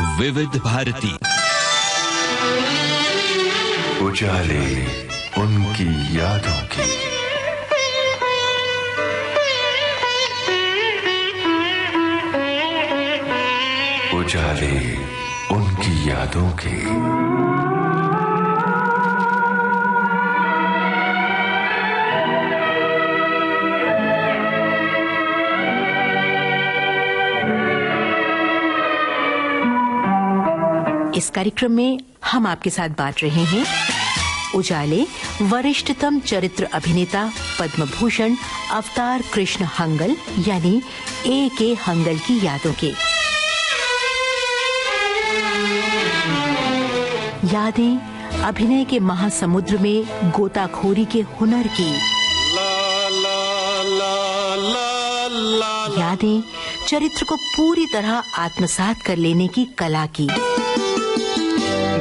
विविध भारती। उजाले उनकी यादों की, उजाले उनकी यादों की। इस कार्यक्रम में हम आपके साथ बांट रहे हैं उजाले वरिष्ठतम चरित्र अभिनेता पद्म भूषण अवतार कृष्ण हंगल यानी A.K. हंगल की यादों के। यादें अभिनय के महासमुद्र में गोताखोरी के हुनर की। यादें चरित्र को पूरी तरह आत्मसात कर लेने की कला की।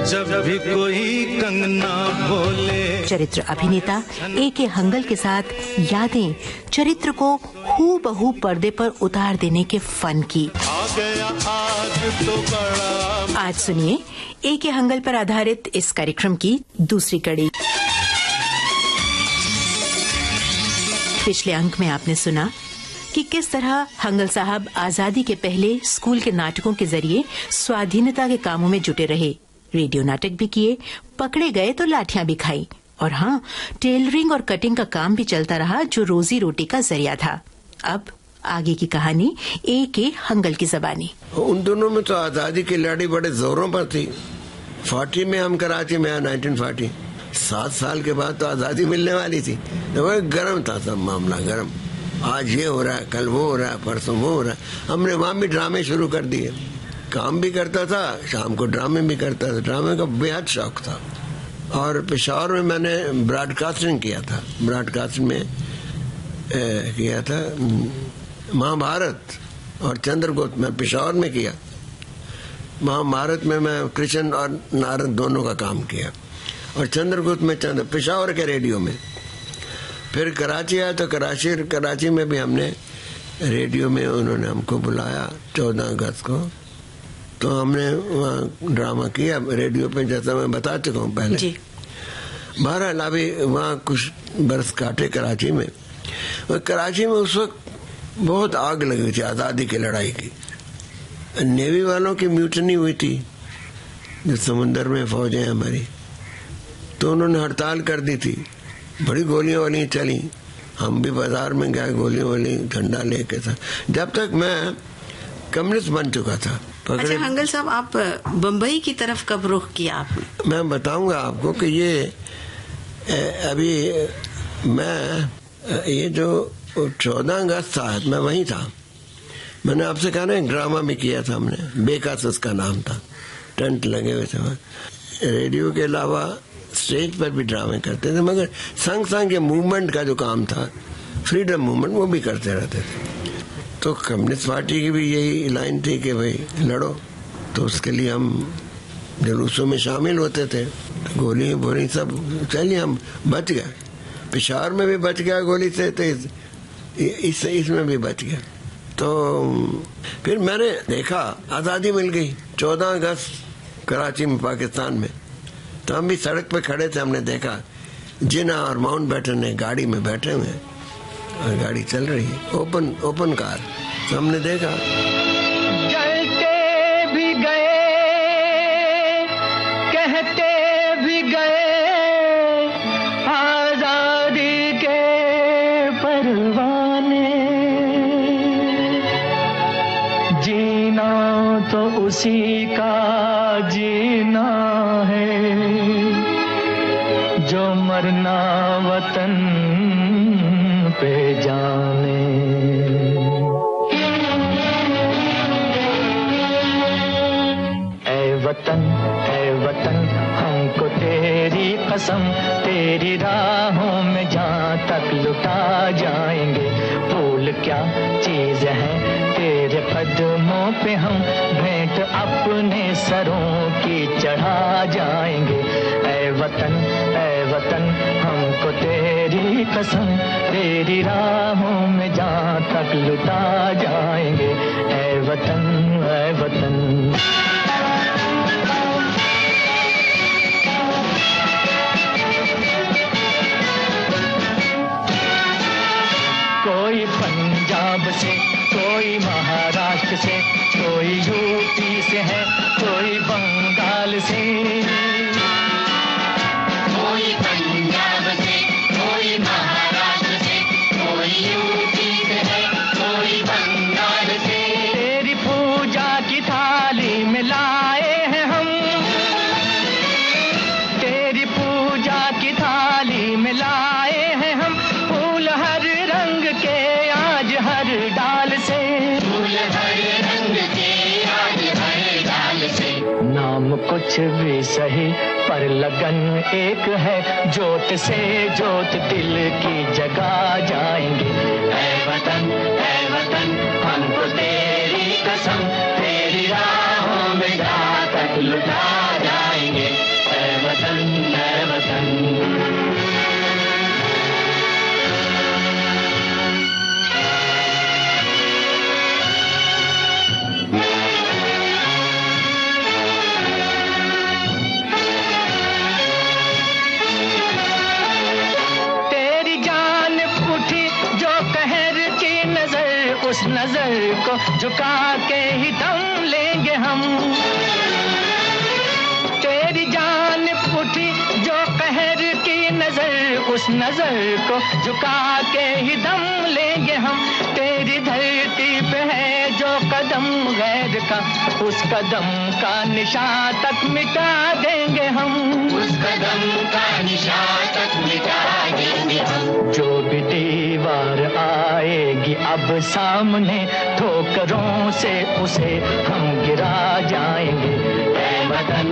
जब भी कोई कंगना बोले। चरित्र अभिनेता A.K. हंगल के साथ यादें चरित्र को हूबहू पर्दे पर उतार देने के फन की। आ गया आज तो बड़ा। आज सुनिए A.K. हंगल पर आधारित इस कार्यक्रम की दूसरी कड़ी। पिछले अंक में आपने सुना कि किस तरह हंगल साहब आजादी के पहले स्कूल के नाटकों के जरिए स्वाधीनता के कामों में जुटे रहे। रेडियो नाटक भी किए, पकड़े गए तो लाठियां भी खाई, और हाँ, टेलरिंग और कटिंग का काम भी चलता रहा जो रोजी रोटी का जरिया था। अब आगे की कहानी A.K. हंगल की जबानी। उन दोनों में तो आजादी की लड़ाई बड़े जोरों पर थी। 40 में हम कराची में 1940, 7 साल के बाद तो आजादी मिलने वाली थी। तो वह गर्म था, सब मामला गर्म। आज ये हो रहा है, कल वो हो रहा है, परसों वो हो रहा है। हमने वहाँ भी ड्रामे शुरू कर दिए। काम भी करता था, शाम को ड्रामे भी करता था। ड्रामे का बेहद शौक था। और पेशावर में मैंने ब्रॉडकास्टिंग किया था। ब्रॉडकास्टिंग में किया था महाभारत और चंद्रगुप्त में पेशावर में किया। महाभारत में मैं कृष्ण और नारद दोनों का काम किया, और चंद्रगुप्त में पेशावर के रेडियो में। फिर कराची आया तो कराची में भी हमने रेडियो में उन्होंने हमको बुलाया 14 अगस्त को, तो हमने वहाँ ड्रामा किया रेडियो पे, जैसा मैं बता चुका हूँ पहले। बहरहाल अभी वहाँ कुछ बरस काटे कराची में। कराची में उस वक्त बहुत आग लगी थी आज़ादी की लड़ाई की। नेवी वालों की म्यूटनी हुई थी, जो समुद्र में फौजें हमारी, तो उन्होंने हड़ताल कर दी थी। बड़ी गोलियां वाली चली। हम भी बाजार में गए गोलियां वाली झंडा लेके था। जब तक मैं कम्युनिस्ट बन चुका था। अच्छा हंगल साहब, आप बम्बई की तरफ कब रुख किया आपने? मैं बताऊंगा आपको कि ये अभी मैं ये जो 14 अगस्त था मैं वहीं था। मैंने आपसे कहा ना, एक ड्रामा भी किया था हमने, बेकास उसका नाम था। टेंट लगे हुए थे। रेडियो के अलावा स्टेज पर भी ड्रामे करते थे, मगर संग संग के मूवमेंट का जो काम था, फ्रीडम मूवमेंट, वो भी करते रहते थे। तो कम्युनिस्ट पार्टी की भी यही लाइन थी कि भाई लड़ो, तो उसके लिए हम जुलूसों में शामिल होते थे। तो गोली बोली सब चलिए, हम बच गए। पेशावर में भी बच गया गोली से, तो इसमें भी बच गया। तो फिर मैंने देखा आज़ादी मिल गई 14 अगस्त कराची में, पाकिस्तान में। तो हम भी सड़क पे खड़े थे, हमने देखा जिन्ना और माउंटबेटन ने गाड़ी में बैठे हुए हैं और गाड़ी चल रही है, ओपन कार। तो हमने देखा जलते भी गए, कहते भी गए, आजादी के परवाने। जीना तो उसी का जीना है, जो मरना वतन पे जाने। ऐ वतन हमको तेरी कसम, तेरी राहों में जहाँ तक लुटा जाएंगे। फूल क्या चीज है तेरे कदमों पे, हम भेंट अपने सरों की चढ़ा जाएंगे। ऐ वतन हमको तेरी कसम, तेरी राहों में जहाँ तक लुटा जाएंगे। ऐ वतन से है, कोई बंगाल से, कोई पंजाब से, कोई महाराष्ट्र से, कोई यूपी से है, कोई बंगाल से। तेरी पूजा की थाली में लाए हैं हम, तेरी पूजा की थाली में लाए हैं हम, फूल हर रंग के आज हर डाल से, फूल हर रंग के आज हर डाल से। नाम कुछ भी सही पर लगन एक है, जोत से जोत दिल की जगा जाएंगे। ऐ वतन हमको तेरी कसम, तेरी राहों में जा तक लुटा जाएंगे। ऐ वतन उस नजर को झुका के ही दम लेंगे हम। तेरी जान उठी जो कहर की नजर, उस नजर को झुका के ही दम लेंगे हम। तेरी धरती पे है जो कदम गैर का, उस कदम का निशान तक मिटा देंगे हम, उस कदम का निशान तक मिटा देंगे हम। जो भी दीवार आएगी अब सामने, ठोकरों से उसे हम गिरा जाएंगे। ऐ वतन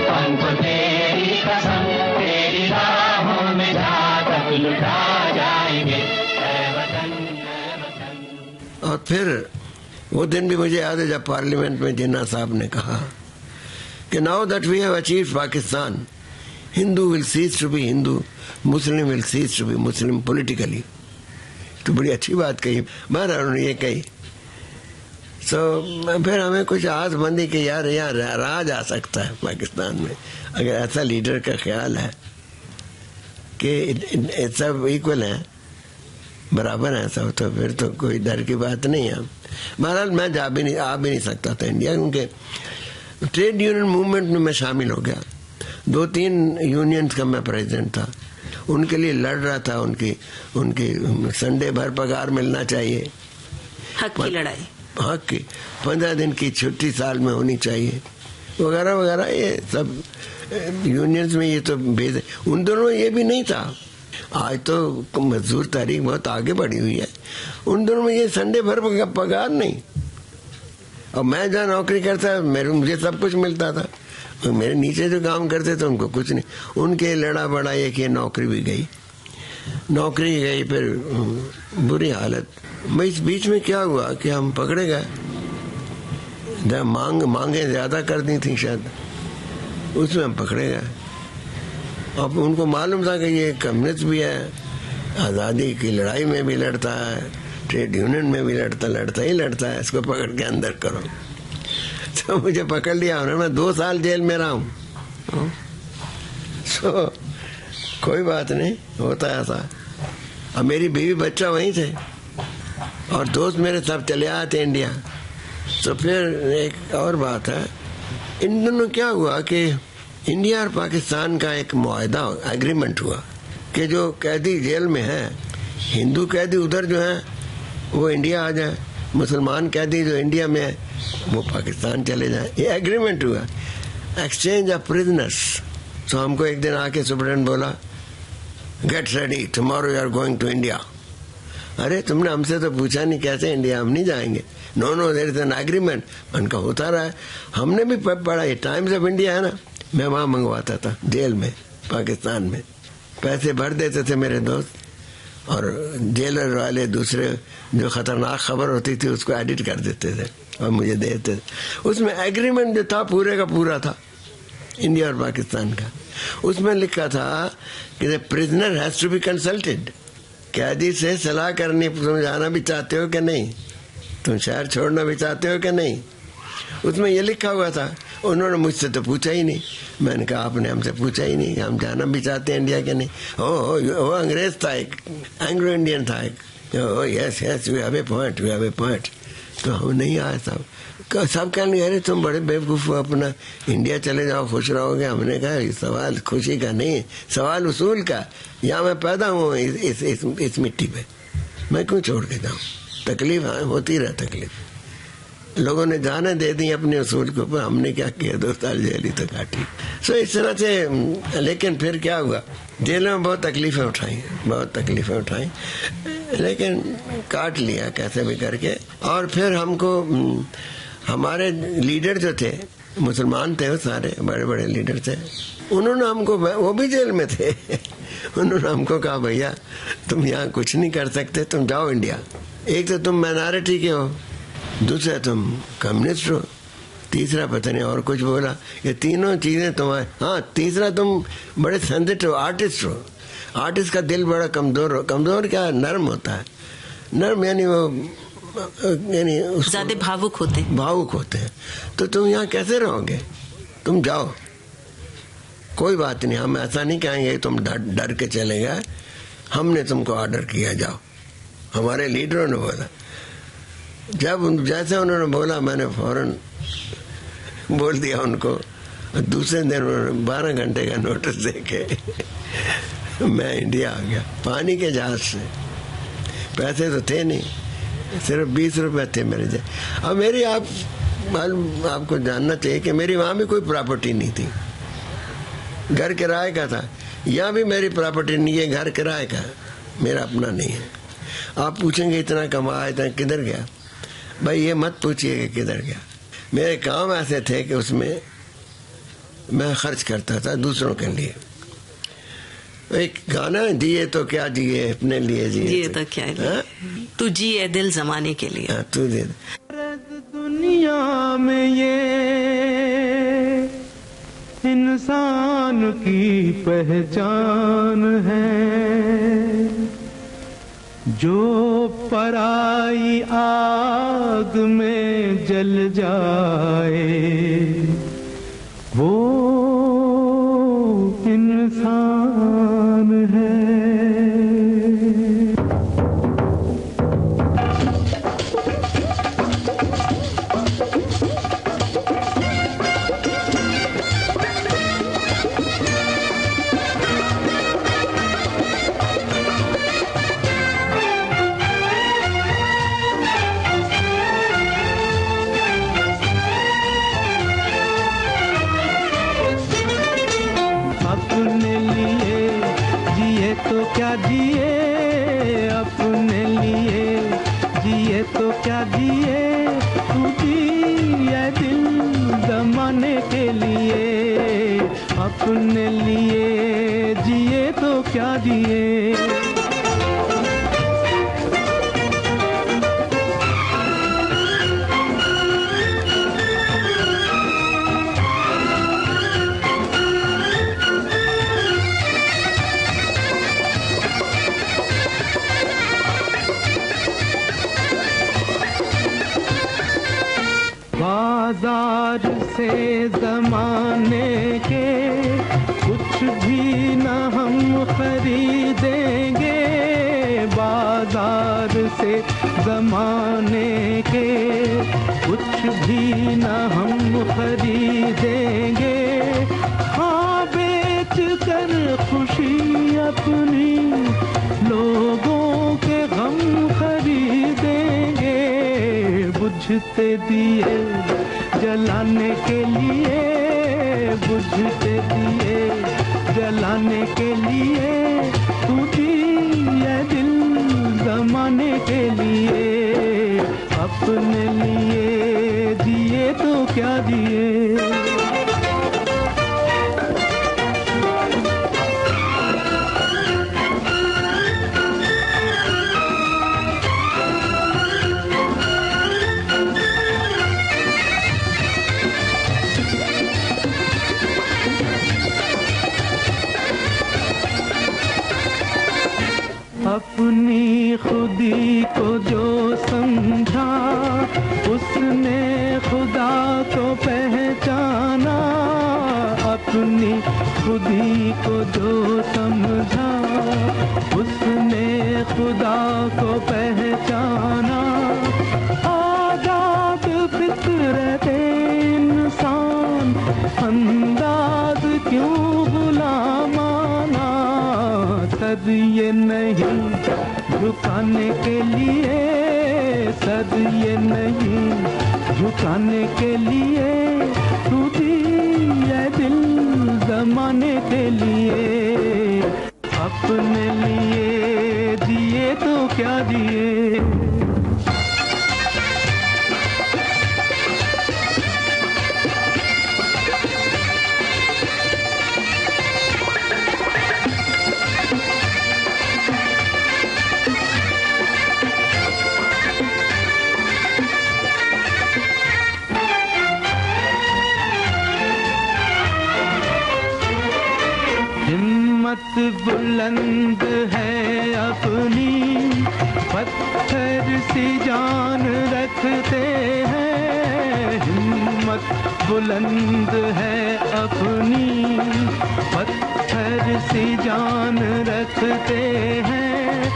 हमको तेरी कसम, तेरी राहों में जा तक लुटा जाएंगे। ऐ वतन। और फिर वो दिन भी मुझे याद है जब पार्लियामेंट में जिन्ना साहब ने कहा कि now that we have achieved Pakistan, Hindu will cease to be Hindu, Muslim will cease to be Muslim politically. तो बड़ी अच्छी बात कही, महाराज उन्होंने ये कही। फिर हमें कुछ आसबंदी कि यार यहाँ रहा जा सकता है पाकिस्तान में, अगर ऐसा लीडर का ख्याल है कि सब इक्वल है, बराबर है सब, तो फिर तो कोई डर की बात नहीं है। महाराज मैं आ भी नहीं सकता था इंडिया, क्योंकि ट्रेड यूनियन मूवमेंट में मैं शामिल हो गया। 2-3 यूनियंस का मैं प्रेसिडेंट था, उनके लिए लड़ रहा था। उनकी संडे भर पगार मिलना चाहिए, हक की लड़ाई, हक की 15 दिन की छुट्टी साल में होनी चाहिए, वगैरह वगैरह। ये सब यूनियंस में ये तो भेद, उन दोनों ये भी नहीं था। आज तो मजदूर तारीख बहुत आगे बढ़ी हुई है, उन दोनों में ये संडे भर पगार नहीं। और मैं जहाँ नौकरी करता मुझे सब कुछ मिलता था, मेरे नीचे जो काम करते थे उनको कुछ नहीं। उनके लड़ा बड़ा ये कि नौकरी भी गई, फिर बुरी हालत। इस बीच में क्या हुआ कि हम पकड़े गए, जब मांगे ज्यादा कर दी थी शायद, उसमें हम पकड़े गए। अब उनको मालूम था कि ये कम्युनिस्ट भी है, आज़ादी की लड़ाई में भी लड़ता है, ट्रेड यूनियन में भी लड़ता है, इसको पकड़ के अंदर करो। तो मुझे पकड़ लिया उन्होंने, मैं 2 साल जेल में रहा हूँ। कोई बात नहीं, होता है ऐसा। अब मेरी बीवी बच्चा वहीं थे और दोस्त मेरे सब चले आए थे इंडिया। तो फिर एक और बात है, इन दोनों क्या हुआ कि इंडिया और पाकिस्तान का एक मुआहदा एग्रीमेंट हुआ कि जो कैदी जेल में है, हिंदू कैदी उधर जो है वो इंडिया आ जाए, मुसलमान कैदी जो इंडिया में है वो पाकिस्तान चले जाए। ये एग्रीमेंट हुआ, एक्सचेंज ऑफ प्रिजनर्स। तो हमको एक दिन आके सुप्रीडेंट बोला, get ready, tomorrow you are going to India. अरे तुमने हमसे तो पूछा नहीं, कैसे इंडिया? हम नहीं जाएंगे। No there is an agreement. उनका होता रहा है, हमने भी पढ़ा, ये टाइम्स ऑफ इंडिया है ना, मैं वहां मंगवाता था जेल में पाकिस्तान में, पैसे भर देते थे मेरे दोस्त, और जेलर वाले दूसरे जो खतरनाक खबर होती थी उसको एडिट कर देते थे और मुझे देते थे। उसमें एग्रीमेंट जो था पूरे का पूरा था इंडिया और पाकिस्तान का। उसमें लिखा था कि the prisoner has to be consulted, कैदी से सलाह करनी, तुम जाना भी चाहते हो कि नहीं, तुम शहर छोड़ना भी चाहते हो कि नहीं, उसमें ये लिखा हुआ था। उन्होंने मुझसे तो पूछा ही नहीं, मैंने कहा आपने हमसे पूछा ही नहीं, हम जाना भी चाहते हैं इंडिया के नहीं। वो अंग्रेज था, एक एंग्लो इंडियन था एक, yes yes we have a point. तो हम नहीं आए साहब, सब कहने अरे तुम बड़े बेवकूफ हो, अपना इंडिया चले जाओ खुश रहोगे। हमने कहा ये सवाल खुशी का नहीं, सवाल उसूल का। यहाँ मैं पैदा हुआ इस मिट्टी पे, मैं क्यों छोड़ के जाऊँ? तकलीफ हाँ होती रहा, तकलीफ लोगों ने जाने दे दी अपने उसूल के ऊपर। हमने क्या किया, 2 साल जेल ही तो काटी। सो इस तरह से। लेकिन फिर क्या हुआ, जेल में बहुत तकलीफें उठाई, लेकिन काट लिया कैसे भी करके। और फिर हमको हमारे लीडर जो थे, मुसलमान थे, वो सारे बड़े बड़े लीडर थे, उन्होंने हमको, वो भी जेल में थे, उन्होंने हमको कहा भैया तुम यहाँ कुछ नहीं कर सकते, तुम जाओ इंडिया। एक तो तुम माइनॉरिटी के हो, दूसरा तुम कम्युनिस्ट हो, तीसरा पता नहीं और कुछ बोला। ये तीनों चीजें तुम्हारे, हाँ तीसरा तुम बड़े सेंसिटिव आर्टिस्ट हो। आर्टिस्ट का दिल बड़ा कमजोर क्या, नर्म होता है। नर्म यानी ज्यादा भावुक होते हैं। तो तुम यहाँ कैसे रहोगे, तुम जाओ, कोई बात नहीं, हम ऐसा नहीं कहेंगे तुम डर के चले गए, हमने तुमको ऑर्डर किया जाओ। हमारे लीडरों ने बोला। जब जैसे उन्होंने बोला मैंने फौरन बोल दिया उनको। दूसरे दिन उन्होंने 12 घंटे का नोटिस देके मैं इंडिया आ गया पानी के जहाज से। पैसे तो थे नहीं, सिर्फ 20 रुपए थे मेरे जहाज। अब मेरी आपको जानना चाहिए कि मेरी वहाँ भी कोई प्रॉपर्टी नहीं थी, घर किराए का था। यहाँ भी मेरी प्रॉपर्टी नहीं है, घर किराए का, मेरा अपना नहीं है। आप पूछेंगे इतना कमाया, इतना किधर गया? भाई ये मत पूछिए कि किधर गया। मेरे काम ऐसे थे कि उसमें मैं खर्च करता था दूसरों के लिए। एक गाना है, जिए तो क्या जिए, अपने लिए जिए तो क्या लिए, तू जिए दिल जमाने के लिए। तू दे दुनिया में ये इंसान की पहचान है, जो पराई आग में जल जाए वो इंसान है। क्या जिए अपने लिए, जिए तो क्या जिए, तू जिए दिल जमाने के लिए। अपने लिए जिए तो क्या जिए। बाजार से जमाने के कुछ भी न हम खरीदेंगे, बाजार से जमाने के कुछ भी न हम खरीदेंगे। हाँ बेच कर खुशी अपनी लोगों के गम खरीदेंगे। बुझते दिए जलाने के लिए, बुझते दिए जलाने के लिए, तू जिए दिल जमाने के लिए। अपने लिए जिए तो क्या जिए। अपनी खुदी को जो समझा, उसने खुदा को पहचाना। अपनी खुदी को जो समझा, उसने खुदा को पहचाना। आजाद फिक्र सद ये नहीं झुकाने के लिए, सद ये नहीं झुकाने के लिए, तू दिए दिल जमाने के लिए, अपने लिए दिए तो क्या दिए। हिम्मत बुलंद है अपनी, पत्थर सी जान रखते हैं। हिम्मत बुलंद है अपनी, पत्थर सी जान रखते हैं।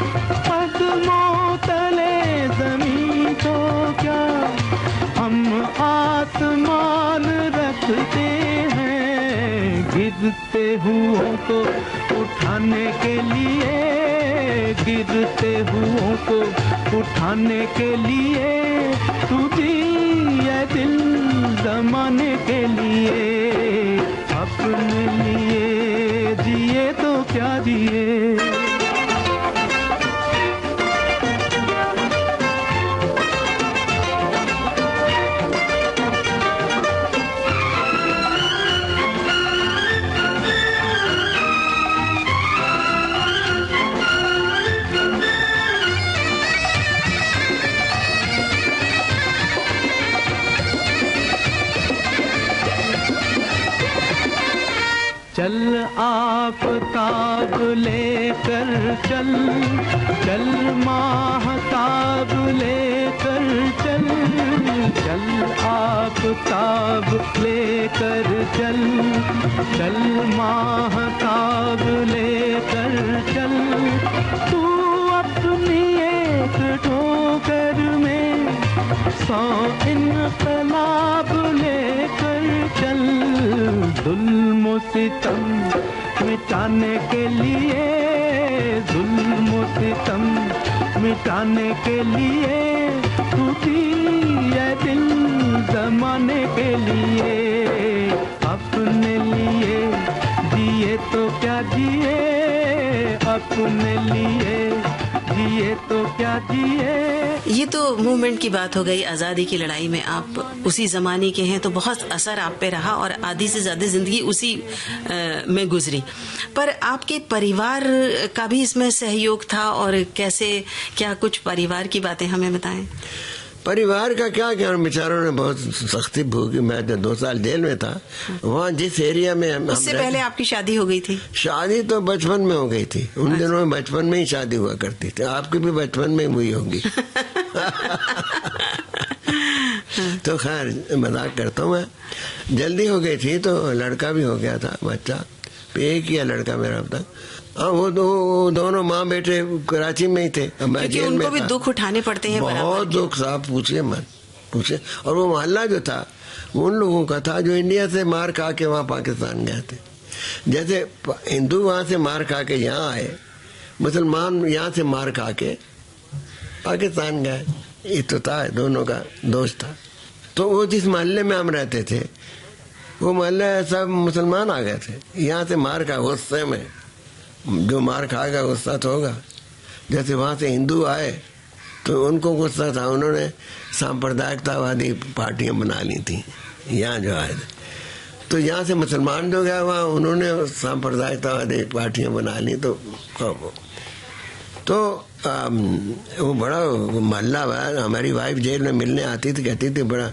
कदमों तले जमीन तो क्या हम आसमान रखते हैं। गिरते हुओं को उठाने के लिए, गिरते हुओं को उठाने के लिए, तू दिए दिल जमाने के लिए, अपने लिए दिए तो क्या दिए। चल आफताब लेकर चल, चल माहताब लेकर चल, चल आफताब लेकर चल, चल माहताब लेकर चल। तू अपनी एक ठोकर में 100 इनकलाब लेकर चल। जुल्म सितम मिटाने के लिए, जुल्म सितम मिटाने के लिए, तू दिए दिल जमाने के लिए, अपने लिए दिए तो क्या दिए, अपने लिए दिए तो क्या दिए। ये तो मूवमेंट की बात हो गई। आजादी की लड़ाई में आप उसी जमाने के हैं तो बहुत असर आप पे रहा और आधी से ज्यादा जिंदगी उसी में गुजरी। पर आपके परिवार का भी इसमें सहयोग था और कैसे, क्या कुछ परिवार की बातें हमें बताएं। परिवार का क्या क्या, बेचारों ने बहुत सख्ती भोगी। मैं तो 2 साल जेल में था। वहाँ जिस एरिया में उससे पहले आपकी शादी हो गई थी? शादी तो बचपन में हो गई थी। उन दिनों में बचपन में ही शादी हुआ करती थी। आपकी भी बचपन में हुई होगी। तो खैर मजाक करता हूँ मैं। जल्दी हो गई थी तो लड़का भी हो गया था, बच्चा एक ही लड़का मेरा अब तक। हाँ, वो दोनों माँ बेटे कराची में ही थे। मैं जेल में था। उनको भी दुख उठाने पड़ते हैं। बहुत दुख साहब, पूछिए मत पूछिए। और वो मोहल्ला जो था वो उन लोगों का था जो इंडिया से मार खा के वहाँ पाकिस्तान गए थे। जैसे हिंदू वहाँ से मार खा के यहाँ आए, मुसलमान यहाँ से मार खा के पाकिस्तान गए। ये तो था, दोनों का दोस्त था। तो वो जिस मोहल्ले में हम रहते थे वो मोहल्ले सब मुसलमान आ गए थे। यहाँ से मार खा, गुस्से में जो मार खाएगा गुस्सा तो होगा। जैसे वहाँ से हिंदू आए तो उनको गुस्सा था, उन्होंने सांप्रदायिकतावादी पार्टियां बना ली थी यहाँ जो आए थे। तो यहाँ से मुसलमान जो गया वहाँ उन्होंने सांप्रदायिकतावादी पार्टियां बना ली। तो वो बड़ा मोहल्ला हुआ। हमारी वाइफ जेल में मिलने आती थी, कहती थी बड़ा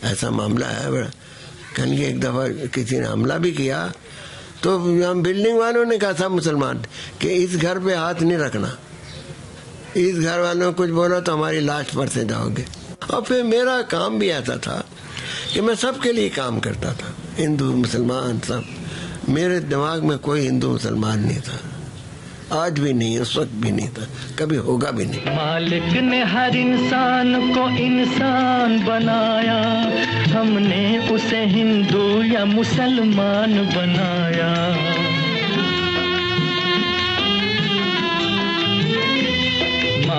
ऐसा मामला है बड़ा। कल की एक दफ़ा किसी ने हमला भी किया तो हम बिल्डिंग वालों ने कहा था मुसलमान कि इस घर पे हाथ नहीं रखना, इस घर वालों को कुछ बोला तो हमारी लाश पर से जाओगे। और फिर मेरा काम भी ऐसा था कि मैं सबके लिए काम करता था, हिंदू मुसलमान सब। मेरे दिमाग में कोई हिंदू मुसलमान नहीं था, आज भी नहीं, उस वक्त भी नहीं था, कभी होगा भी नहीं। मालिक ने हर इंसान को इंसान बनाया, हमने उसे हिंदू या मुसलमान बनाया।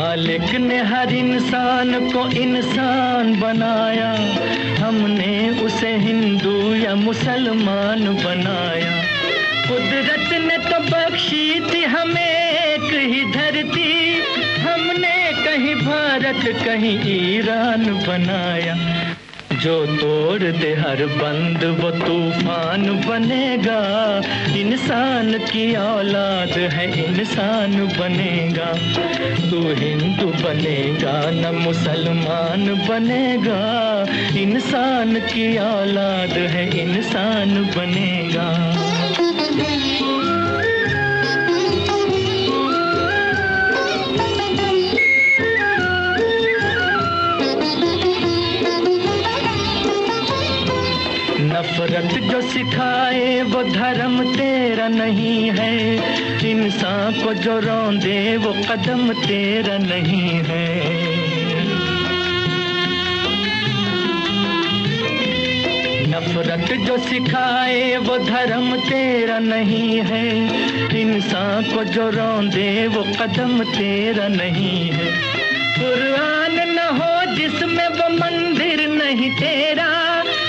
मालिक ने हर इंसान को इंसान बनाया, हमने उसे हिंदू या मुसलमान बनाया। कुदरत ने तो बख्शी थी हमें एक ही धरती, हमने कहीं भारत कहीं ईरान बनाया। जो तोड़ दे हर बंद वो तूफान बनेगा, इंसान की औलाद है इंसान बनेगा। तू हिंदू बनेगा न मुसलमान बनेगा, इंसान की औलाद है इंसान बनेगा। नफरत जो सिखाए वो धर्म तेरा नहीं है, इंसान को जो रौंदे वो कदम तेरा नहीं है। नफरत जो सिखाए वो धर्म तेरा नहीं है, इंसान को जो रौंदे वो कदम तेरा नहीं है। कुरान न हो जिसमें वो मंदिर नहीं तेरा,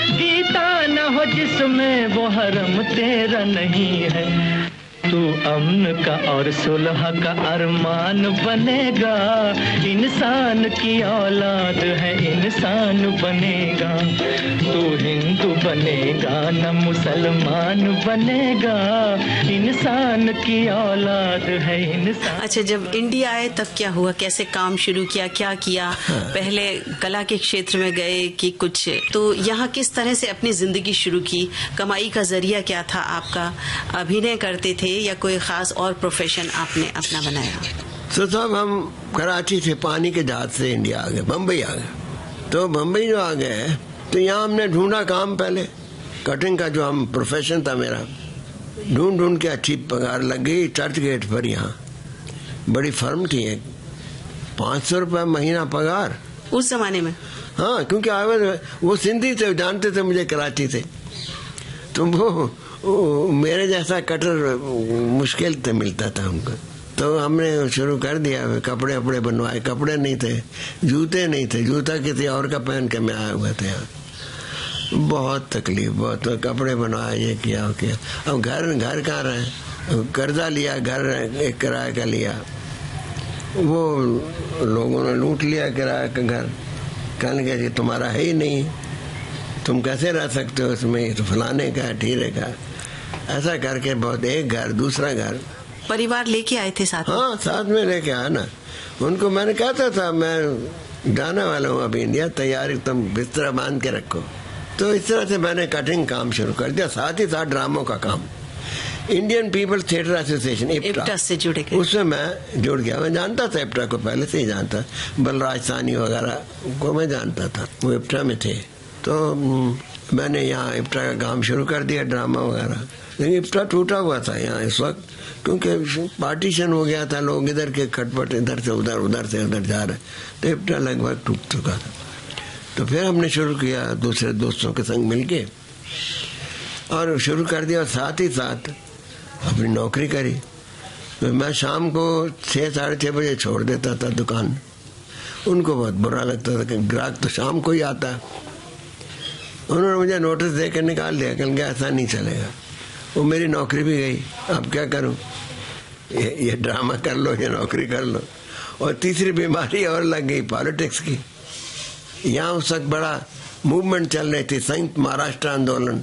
गीता न हो जिसमें वो हरम तेरा नहीं है। तू अमन का और सुलह का अरमान बनेगा, इंसान की औलाद है इंसान बनेगा। तू हिंदू बनेगा न मुसलमान बनेगा, इंसान की औलाद है इंसान। अच्छा, जब इंडिया आए तब क्या हुआ, कैसे काम शुरू किया, क्या किया? पहले कला के क्षेत्र में गए कि कुछ, तो यहाँ किस तरह से अपनी जिंदगी शुरू की? कमाई का जरिया क्या था आपका? अभिनय करते थे या कोई खास और प्रोफेशन आपने अपना बनाया? तो साहब हम कराची से पानी के जहाज से इंडिया आ गए, बम्बई आ गए। तो बम्बई जो आ गए तो यहाँ हमने ढूंढा काम, पहले कटिंग का जो हम प्रोफेशन था मेरा, ढूंढ के अच्छी पगार लग गई चर्च गेट पर। यहाँ बड़ी फर्म थी एक, 500 रुपये महीना पगार उस जमाने में। हाँ, क्योंकि वो सिंधी थे, जानते थे मुझे कराची से, तो वो मेरे जैसा कटर मुश्किल से मिलता था उनको। तो हमने शुरू कर दिया, कपड़े अपड़े बनवाए। कपड़े नहीं थे, जूते नहीं थे, जूता किसी और का पहन के मैं आया हुआ था यहाँ। बहुत तकलीफ, बहुत कपड़े बनवाए, ये किया वो किया। अब घर कहाँ रहे, कर्जा लिया, घर एक किराए का लिया, वो लोगों ने लूट लिया किराए का घर। कहने लगे जी तुम्हारा है ही नहीं, तुम कैसे रह सकते हो इसमें, तो फलाने का ढीरे का। ऐसा करके बहुत, एक घर दूसरा घर। परिवार लेके आए थे साथ में? हाँ, साथ में लेके आया ना। उनको मैंने कहता था मैं जाने वाला हूँ अभी इंडिया, तैयारी तुम बिस्तरा बांध के रखो। तो इस तरह से मैंने कटिंग काम शुरू कर दिया, साथ ही साथ ड्रामों का काम। Indian People's Theatre Association IPTA से जुड़े गए, उसमें मैं जुड़ गया। मैं जानता था इप्टा को, पहले से ही जानता, बलराज सानी वगैरह को मैं जानता था, वो इप्टा में थे। तो मैंने यहाँ इप्टा का काम शुरू कर दिया, ड्रामा वगैरह। लेकिन इप्टा टूटा हुआ था यहाँ इस वक्त, क्योंकि पार्टीशन हो गया था, लोग इधर के खटपट इधर से उधर, उधर से उधर जा रहे, तो इप्टा लगभग टूट चुका था। तो फिर हमने शुरू किया दूसरे दोस्तों के संग मिलके, और शुरू कर दिया। साथ ही साथ अपनी नौकरी करी। तो मैं शाम को 6 साढ़े 6 बजे छोड़ देता था दुकान। उनको बहुत बुरा लगता था कि ग्राहक तो शाम को ही आता है। उन्होंने मुझे नोटिस दे कर निकाल दिया, कल गया ऐसा नहीं चलेगा। वो मेरी नौकरी भी गई, अब क्या करूं, ये ड्रामा कर लो, ये नौकरी कर लो। और तीसरी बीमारी और लग गई, पॉलिटिक्स की। यहाँ उस वक्त बड़ा मूवमेंट चल रही थी, संयुक्त महाराष्ट्र आंदोलन,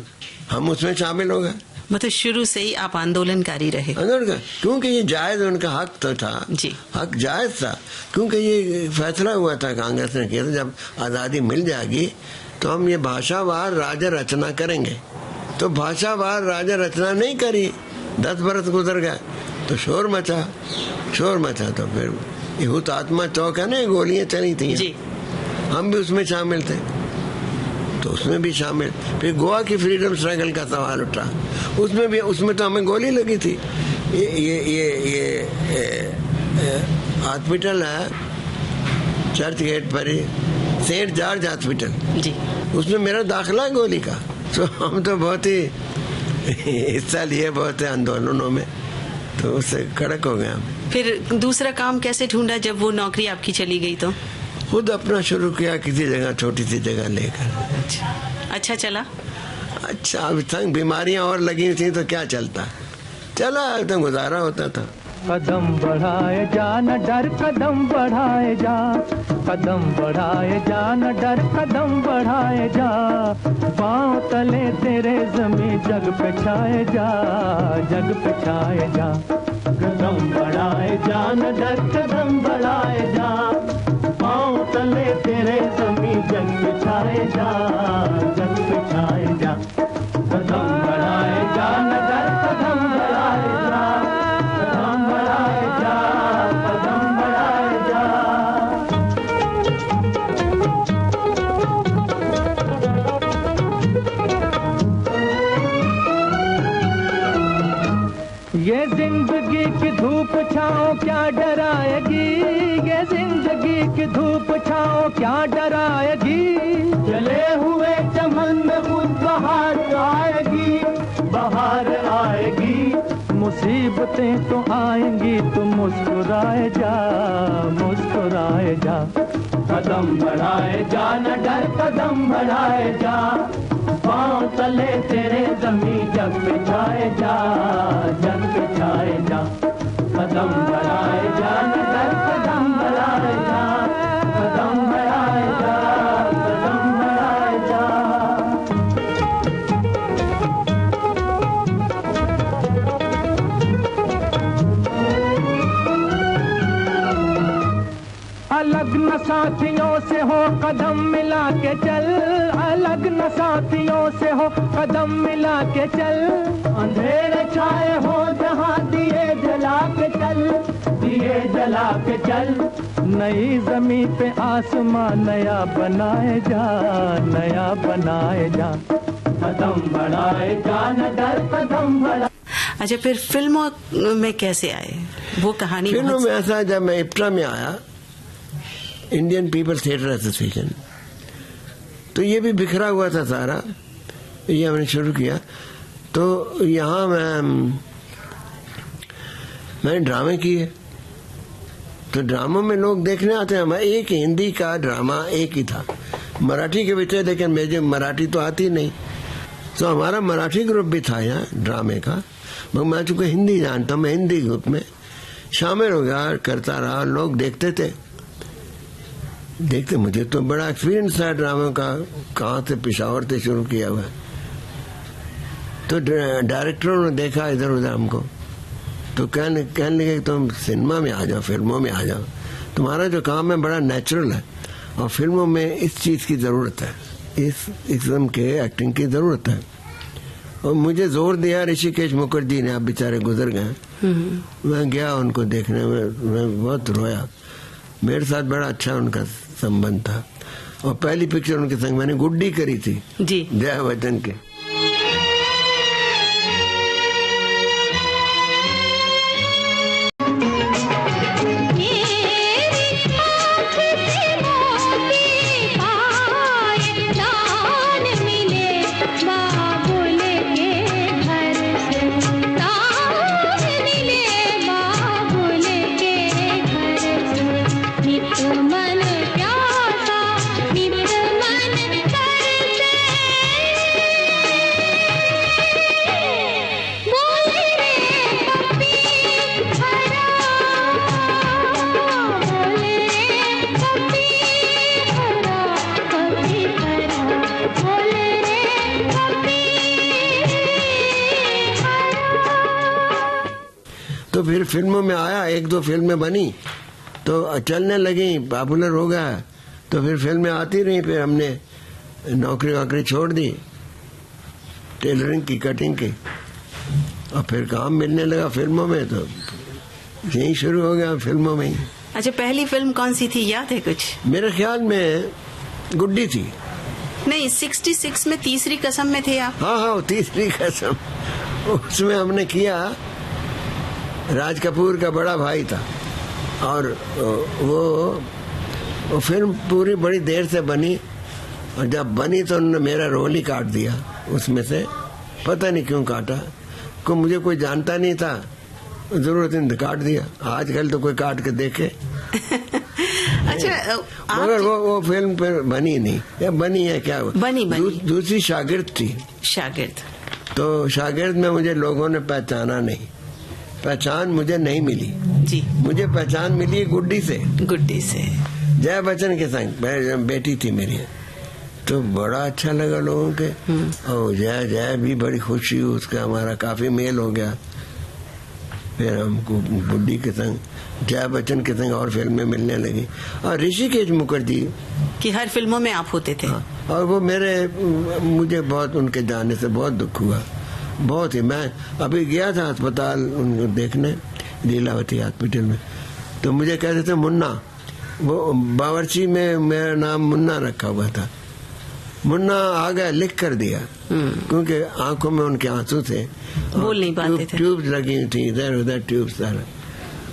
हम उसमें शामिल हो गए। मतलब शुरू से ही आप आंदोलनकारी रहे? क्योंकि ये जायज, उनका हक तो था जी, हक जायज था। क्योंकि ये फैसला हुआ था, कांग्रेस ने किया था, जब आज़ादी मिल जाएगी तो हम ये भाषावार राज्य रचना करेंगे। तो भाषावार राज्य रचना नहीं करी, 10 बरस गुजर गए तो शोर मचा। तो फिर ये हुतात्मा चौक है ना, गोलियां चली थी जी, हम भी उसमें शामिल थे, तो उसमें भी शामिल। फिर गोवा की फ्रीडम स्ट्रगल का सवाल उठा, उसमें तो हमें गोली लगी थी। ये हॉस्पिटल है चर्च गेट पर ही, सेंट जॉर्ज हॉस्पिटल जी, उसमें मेरा दाखिला है गोली का। तो हम तो बहुत ही हिस्सा लिए, बहुत आंदोलनों में। तो उससे कड़क हो गया। फिर दूसरा काम कैसे ढूंढा जब वो नौकरी आपकी चली गई? तो खुद अपना शुरू किया किसी जगह, छोटी सी जगह लेकर। अच्छा चला? अच्छा, अभी तक बीमारियां और लगी थी तो क्या चलता, चला एकदम गुजारा होता था। कदम बढ़ाए जा न डर, कदम बढ़ाए जा, कदम बढ़ाए जा न डर, कदम बढ़ाए जा, पाँव तले तेरे जमी जग पे छाए जा, जग पे छाए जा। कदम बढ़ाए जा न डर, कदम बढ़ाए जा, पाँव तले तेरे जमी जग पे छाए जा, जग पे छाए जा। कदम बढ़ाए जा न डर, कदम बढ़ाए जा, कदम बढ़ाए जा, कदम बढ़ाए जा। ये जिंदगी की धूप छाओ क्या डराएगी, ये जिंदगी की धूप छाओ क्या डराएगी, जले हुए चमन में खुद बहार आएगी, बहार आएगी। मुसीबतें तो आएंगी तो मुस्कुराए जा, मुस्कुराए जा। कदम बढ़ाए जा न डर, कदम बढ़ाए जा, पाँव तले तेरे जमी जग पे छाए जा, जग पे छाए जा। कदम बढ़ाए जा न डर, कदम बढ़ाए जा, कदम बढ़ाए जा, कदम बढ़ाए जा। अलग न साथियों से हो कदम मिला के चल, अलग न साथियों से हो कदम मिला के चल, अंधेरे छाए हो जहाँ दिए जला के चल, दिए जला के चल। नई जमी पे आसमान नया बनाए जा, नया बनाए जा। कदम बढ़ाए जा न डर, कदम बढ़ा। अच्छा, फिर फिल्मों में कैसे आए? वो कहानी फिल्मों में ऐसा, जब मैं इप्टा में आया, इंडियन पीपल्स थिएटर एसोसिएशन, तो ये भी बिखरा हुआ था सारा, ये हमने शुरू किया। तो यहाँ मैंने ड्रामे किए, तो ड्रामों में लोग देखने आते हैं। हमारा एक हिंदी का ड्रामा एक ही था, मराठी के भी थे, लेकिन मुझे मराठी तो आती नहीं, तो हमारा मराठी ग्रुप भी था यहाँ ड्रामे का। मैं चूंकि हिंदी जानता हूँ, मैं हिंदी ग्रुप में शामिल हो गया, करता रहा। लोग देखते थे, देखते, मुझे तो बड़ा एक्सपीरियंस था ड्रामा का, कहाँ से, पेशावर से शुरू किया हुआ। तो डायरेक्टरों ने देखा इधर उधर हमको, तो कहने लगे तुम सिनेमा में आ जाओ, फिल्मों में आ जाओ, तुम्हारा जो काम है बड़ा नेचुरल है, और फिल्मों में इस चीज़ की ज़रूरत है, इस किस्म के एक्टिंग की ज़रूरत है। और मुझे जोर दिया ऋषिकेश मुखर्जी ने, आप बेचारे गुजर गए। मैं गया उनको देखने में, मैं बहुत रोया। मेरे साथ बड़ा अच्छा उनका संबंध था, और पहली पिक्चर उनके संग मैंने गुड्डी करी थी जी, जया बच्चन के। तो फिर फिल्मों में आया, एक दो फिल्में बनी तो चलने लगी, पॉपुलर हो गया, तो फिर फिल्में आती रही। फिर हमने नौकरी वाकरी छोड़ दी, टेलरिंग की, कटिंग की, और फिर काम मिलने लगा फिल्मों में, तो यही शुरू हो गया फिल्मों में ही। अच्छा, पहली फिल्म कौन सी थी, याद है कुछ? मेरे ख्याल में गुड्डी थी। नहीं, 66 में तीसरी कसम में थे आप? हाँ, तीसरी कसम, उसमें हमने किया, राज कपूर का बड़ा भाई था, और वो फिल्म पूरी बड़ी देर से बनी, और जब बनी तो उन्होंने मेरा रोल ही काट दिया उसमें से, पता नहीं क्यों काटा, को मुझे कोई जानता नहीं था, जरूरत नहीं काट दिया। आजकल तो कोई काट के देखे। अच्छा, मगर वो फिल्म पर बनी नहीं, या बनी है क्या? बनी। दूसरी शागिर्द थी। शागिर्द। तो शागिर्द में मुझे लोगों ने पहचाना नहीं, पहचान मुझे नहीं मिली जी। मुझे पहचान मिली गुड्डी से। जया बच्चन के संग बेटी थी मेरी, तो बड़ा अच्छा लगा लोगों के। और जया भी बड़ी खुशी हुई, उसका हमारा काफी मेल हो गया। फिर हमको गुड्डी के संग, जया बच्चन के संग और फिल्में मिलने लगी। और ऋषिकेश मुखर्जी कि हर फिल्मों में आप होते थे। हाँ, और वो मुझे बहुत उनके जाने से बहुत दुख हुआ, बहुत ही। मैं अभी गया था अस्पताल उनको देखने, लीलावती हॉस्पिटल में, तो मुझे कहते थे मुन्ना। वो बावर्ची में मेरा नाम मुन्ना रखा हुआ था, मुन्ना आ गया, लिख कर दिया, क्योंकि आंखों में उनके आंसू थे, बोल नहीं पाते थे। ट्यूब्स लगी थी इधर उधर, ट्यूब्स सारा।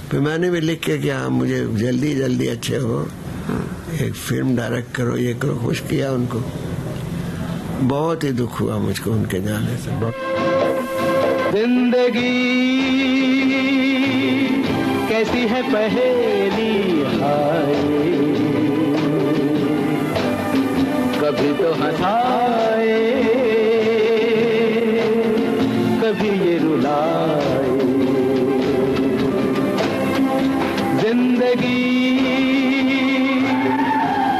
फिर मैंने भी लिख के क्या मुझे जल्दी अच्छे हो, एक फिल्म डायरेक्ट करो, ये करो। खुश किया उनको। बहुत ही दुख हुआ मुझको उनके जाने से। जिंदगी कैसी है पहेली हाय, कभी तो हंसाए कभी ये रुलाए। जिंदगी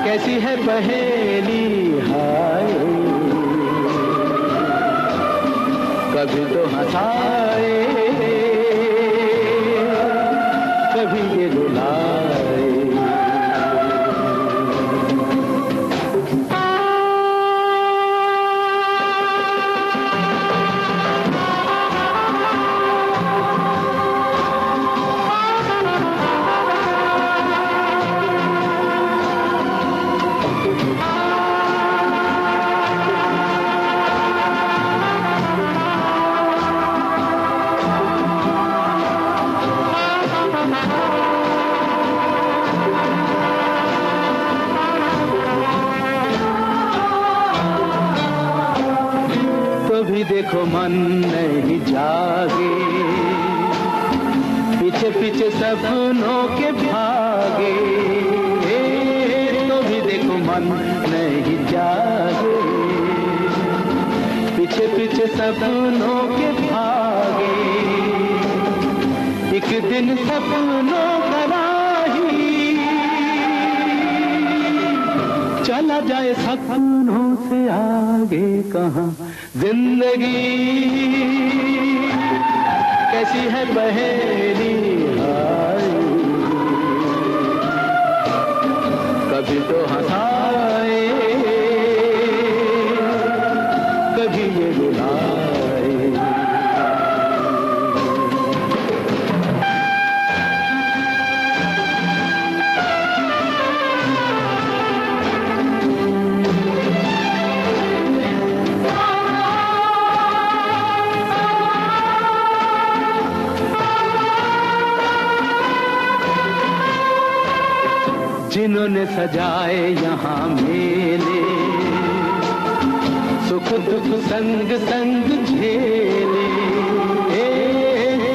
कैसी है पहेली हाय, कभी तो हंसाए कभी ये रुलाए। देखो मन नहीं जागे, पीछे पीछे सपनों के भागे। तो भी देखो मन नहीं जागे, पीछे पीछे सपनों के भागे। एक दिन सपनों का राही चला जाए सपनों से आगे कहाँ। जिंदगी कैसी है पहेली हाय, कभी तो हंसाए कभी ये रुलाए। जिन्होंने सजाए यहाँ मेले, सुख दुख संग संग झेले।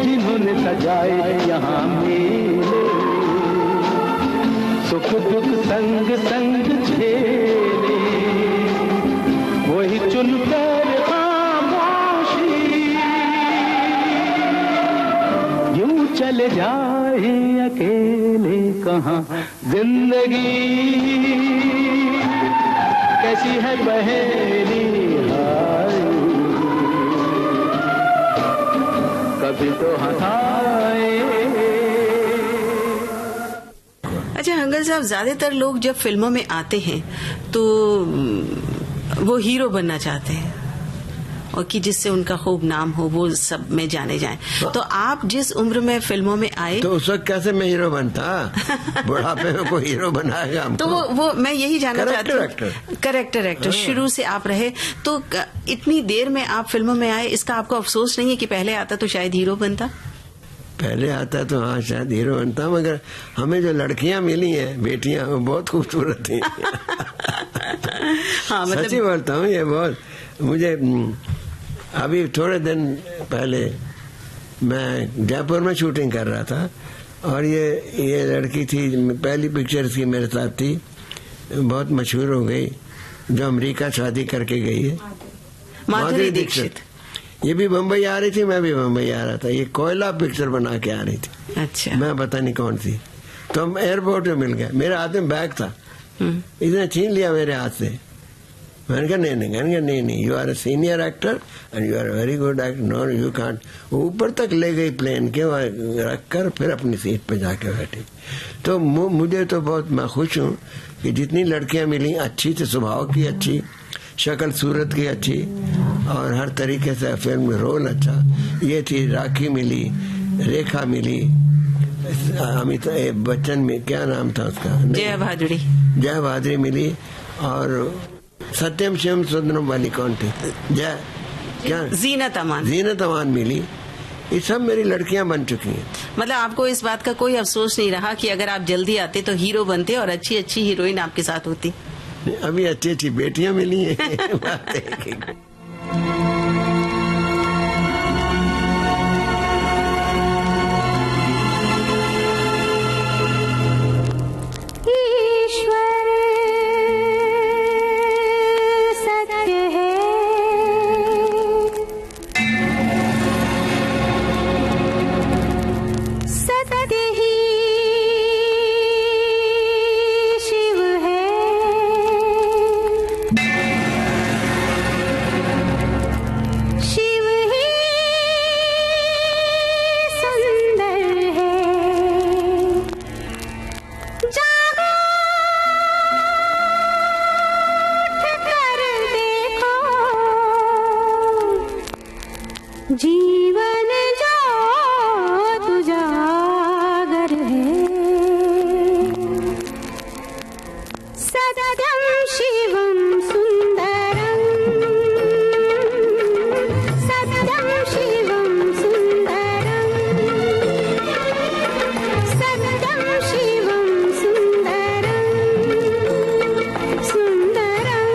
जिन्होंने सजाए यहाँ मेले, सुख दुख संग संग झेले। वही चुनकर खामोशी यूं चले जाए अकेले कहाँ। जिंदगी कैसी है पहेली हाय, कभी तो हंसाए। अच्छा हंगल साहब, ज्यादातर लोग जब फिल्मों में आते हैं तो वो हीरो बनना चाहते हैं और कि जिससे उनका खूब नाम हो, वो सब में जाने जाएं। तो आप जिस उम्र में फिल्मों में आए तो उस वक्त कैसे मैं हीरो बनता? बुढ़ापे में कोई हीरो बनाएगा हमको? तो वो मैं यही जानना चाहती हूँ। करेक्टर एक्टर शुरू से आप रहे, तो इतनी देर में आप फिल्मों में आए, इसका आपको अफसोस नहीं है कि पहले आता तो शायद हीरो बनता? पहले आता तो हाँ शायद हीरो बनता, मगर हमें जो लड़कियां मिली हैं, बेटियां, वो बहुत खूबसूरत थी। हाँ, मतलब सच्ची बोलता हूँ, ये बहुत मुझे। अभी थोड़े दिन पहले मैं जयपुर में शूटिंग कर रहा था और ये लड़की थी, पहली पिक्चर की मेरे साथ थी, बहुत मशहूर हो गई, जो अमेरिका शादी करके गई है, माधुरी दीक्षित। ये भी बम्बई आ रही थी, मैं भी बम्बई आ रहा था। ये कोयला पिक्चर बना के आ रही थी। अच्छा। मैं पता नहीं कौन सी। तो हम एयरपोर्ट में मिल गए, मेरे हाथ में बैग था, इसने छीन लिया मेरे हाथ से। मैंने कहा नहीं, you are a senior actor and you are a very good actor, no you can't. ऊपर तक ले गई प्लेन के, रख कर फिर अपनी सीट पे जाके बैठी। तो मुझे तो बहुत, मैं खुश हूँ कि जितनी लड़कियां मिली, अच्छी थी, स्वभाव की अच्छी, शक्ल सूरत की अच्छी, और हर तरीके से फिल्म में रोल अच्छा। ये थी, राखी मिली, रेखा मिली, अमिताभ बच्चन में क्या नाम था उसका, जया भादुरी मिली, और सत्यम शिवम सुंदरम वाली कौन थी, जीनत अमान मिली। ये सब मेरी लड़कियां बन चुकी हैं। मतलब आपको इस बात का कोई अफसोस नहीं रहा कि अगर आप जल्दी आते तो हीरो बनते और अच्छी अच्छी हीरोइन आपके साथ होती? अभी अच्छी अच्छी बेटियां मिली हैं। जीवन जो तुजागर है, सततं शिवं सुंदरं, सततं शिवं सुंदरं, सततं शिवं सुंदरं, सुंदरं।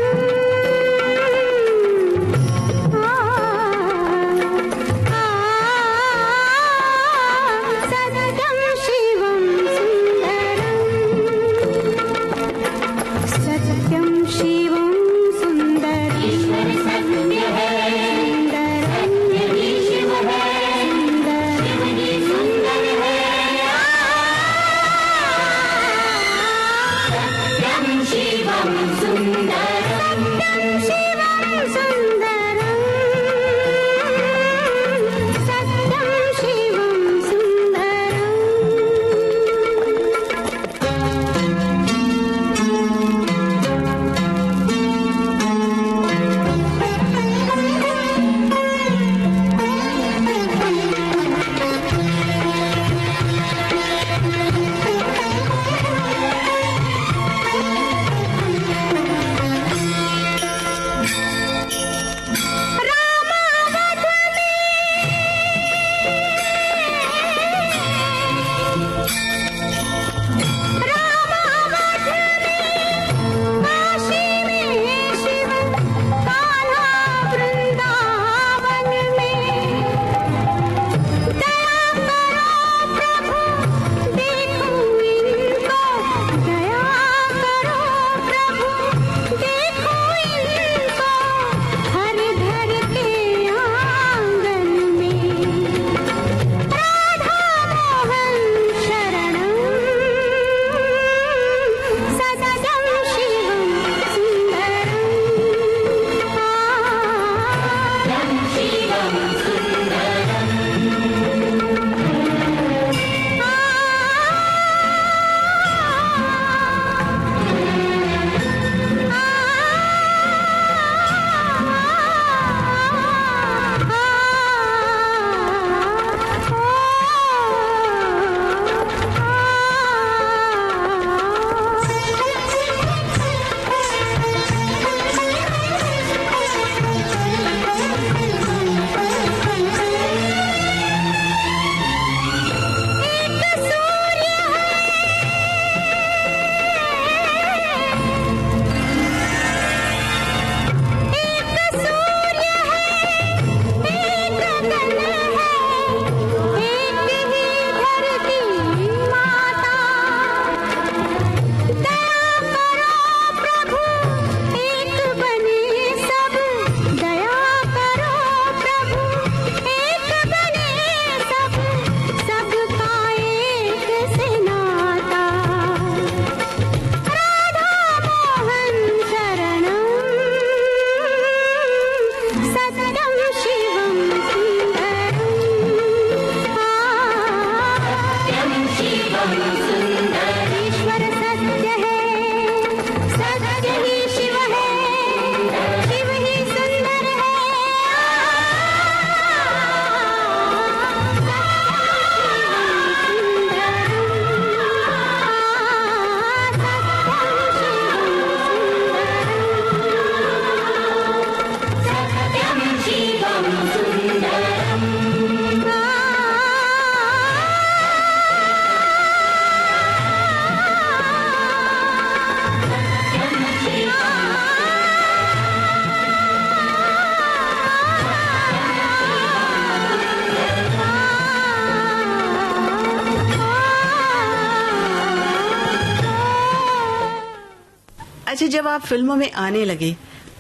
अच्छा, जब आप फिल्मों में आने लगे